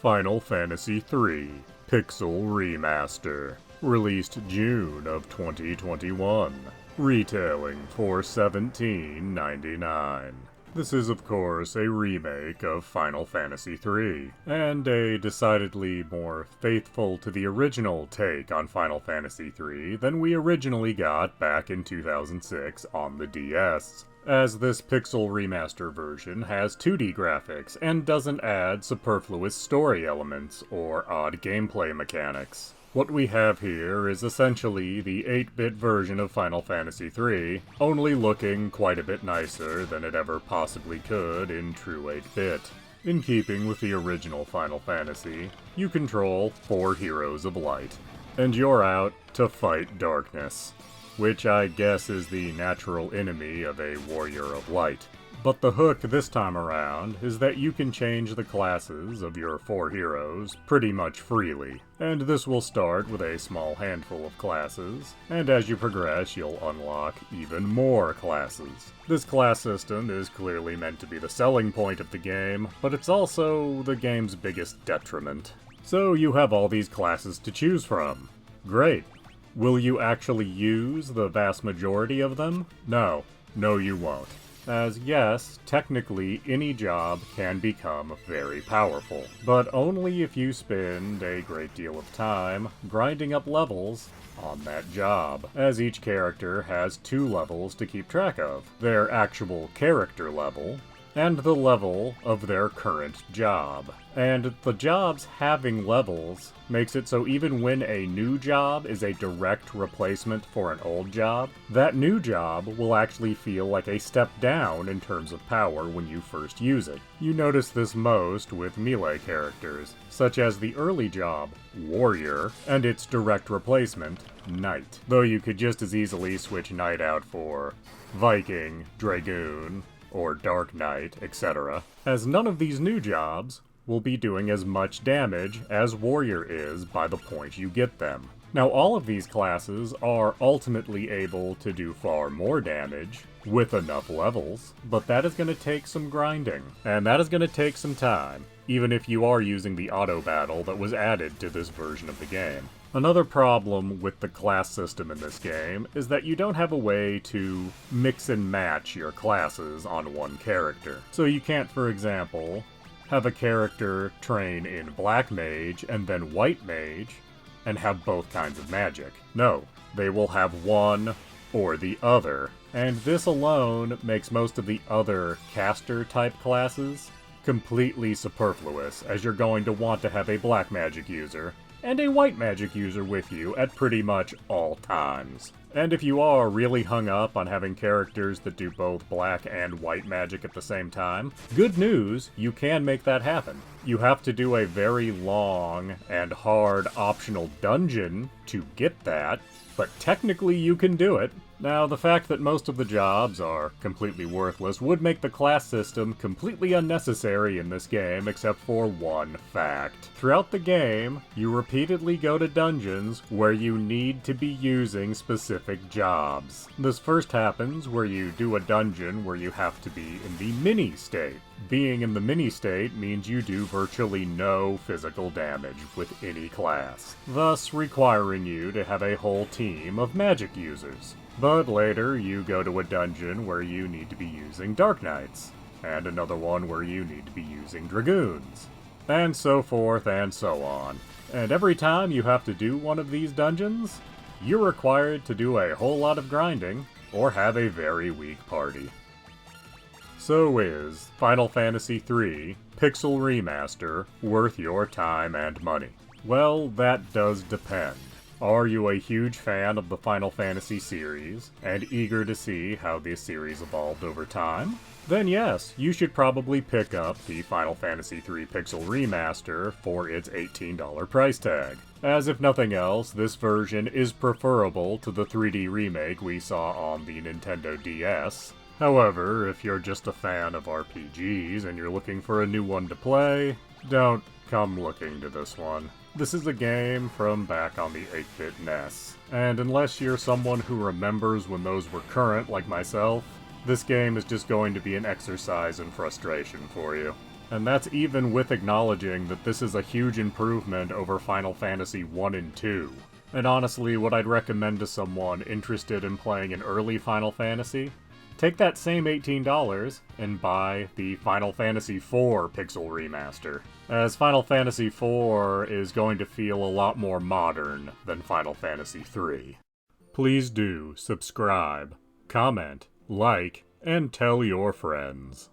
Final Fantasy III Pixel Remaster, released June of 2021, retailing for $17.99. This is of course a remake of Final Fantasy III, and a decidedly more faithful to the original take on Final Fantasy III than we originally got back in 2006 on the DS, as this Pixel Remaster version has 2D graphics and doesn't add superfluous story elements or odd gameplay mechanics. What we have here is essentially the 8-bit version of Final Fantasy III, only looking quite a bit nicer than it ever possibly could in true 8-bit. In keeping with the original Final Fantasy, you control 4 heroes of light, and you're out to fight darkness, which I guess is the natural enemy of a warrior of light. But the hook this time around is that you can change the classes of your 4 heroes pretty much freely, and this will start with a small handful of classes, and as you progress you'll unlock even more classes. This class system is clearly meant to be the selling point of the game, but it's also the game's biggest detriment. So you have all these classes to choose from. Great. Will you actually use the vast majority of them? No. No, you won't. As yes, technically any job can become very powerful, but only if you spend a great deal of time grinding up levels on that job, as each character has 2 levels to keep track of: their actual character level, and the level of their current job. And the jobs having levels makes it so even when a new job is a direct replacement for an old job, that new job will actually feel like a step down in terms of power when you first use it. You notice this most with melee characters, such as the early job, Warrior, and its direct replacement, Knight. Though you could just as easily switch Knight out for Viking, Dragoon, or Dark Knight, etc., as none of these new jobs will be doing as much damage as Warrior is by the point you get them. Now, all of these classes are ultimately able to do far more damage with enough levels, but that is going to take some grinding, and that is going to take some time, even if you are using the auto battle that was added to this version of the game. Another problem with the class system in this game is that you don't have a way to mix and match your classes on one character. So you can't, for example, have a character train in Black Mage and then White Mage and have both kinds of magic. No, they will have one or the other, and this alone makes most of the other caster-type classes completely superfluous, as you're going to want to have a Black Magic user and a White Magic user with you at pretty much all times. And if you are really hung up on having characters that do both Black and White Magic at the same time, good news, you can make that happen. You have to do a very long and hard optional dungeon to get that, but technically you can do it. Now, the fact that most of the jobs are completely worthless would make the class system completely unnecessary in this game, except for one fact. Throughout the game, you repeatedly go to dungeons where you need to be using specific jobs. This first happens where you do a dungeon where you have to be in the mini state. Being in the mini state means you do virtually no physical damage with any class, thus requiring you to have a whole team of magic users. But later, you go to a dungeon where you need to be using Dark Knights, and another one where you need to be using Dragoons, and so forth and so on. And every time you have to do one of these dungeons, you're required to do a whole lot of grinding, or have a very weak party. So is Final Fantasy III Pixel Remaster worth your time and money? Well, that does depend. Are you a huge fan of the Final Fantasy series, and eager to see how this series evolved over time? Then yes, you should probably pick up the Final Fantasy III Pixel Remaster for its $18 price tag. As if nothing else, this version is preferable to the 3D remake we saw on the Nintendo DS. However, if you're just a fan of RPGs and you're looking for a new one to play, don't come looking to this one. This is a game from back on the 8-bit NES, and unless you're someone who remembers when those were current like myself, this game is just going to be an exercise in frustration for you. And that's even with acknowledging that this is a huge improvement over Final Fantasy 1 and 2. And honestly, what I'd recommend to someone interested in playing an early Final Fantasy, take that same $18 and buy the Final Fantasy IV Pixel Remaster, as Final Fantasy IV is going to feel a lot more modern than Final Fantasy III. Please do subscribe, comment, like, and tell your friends.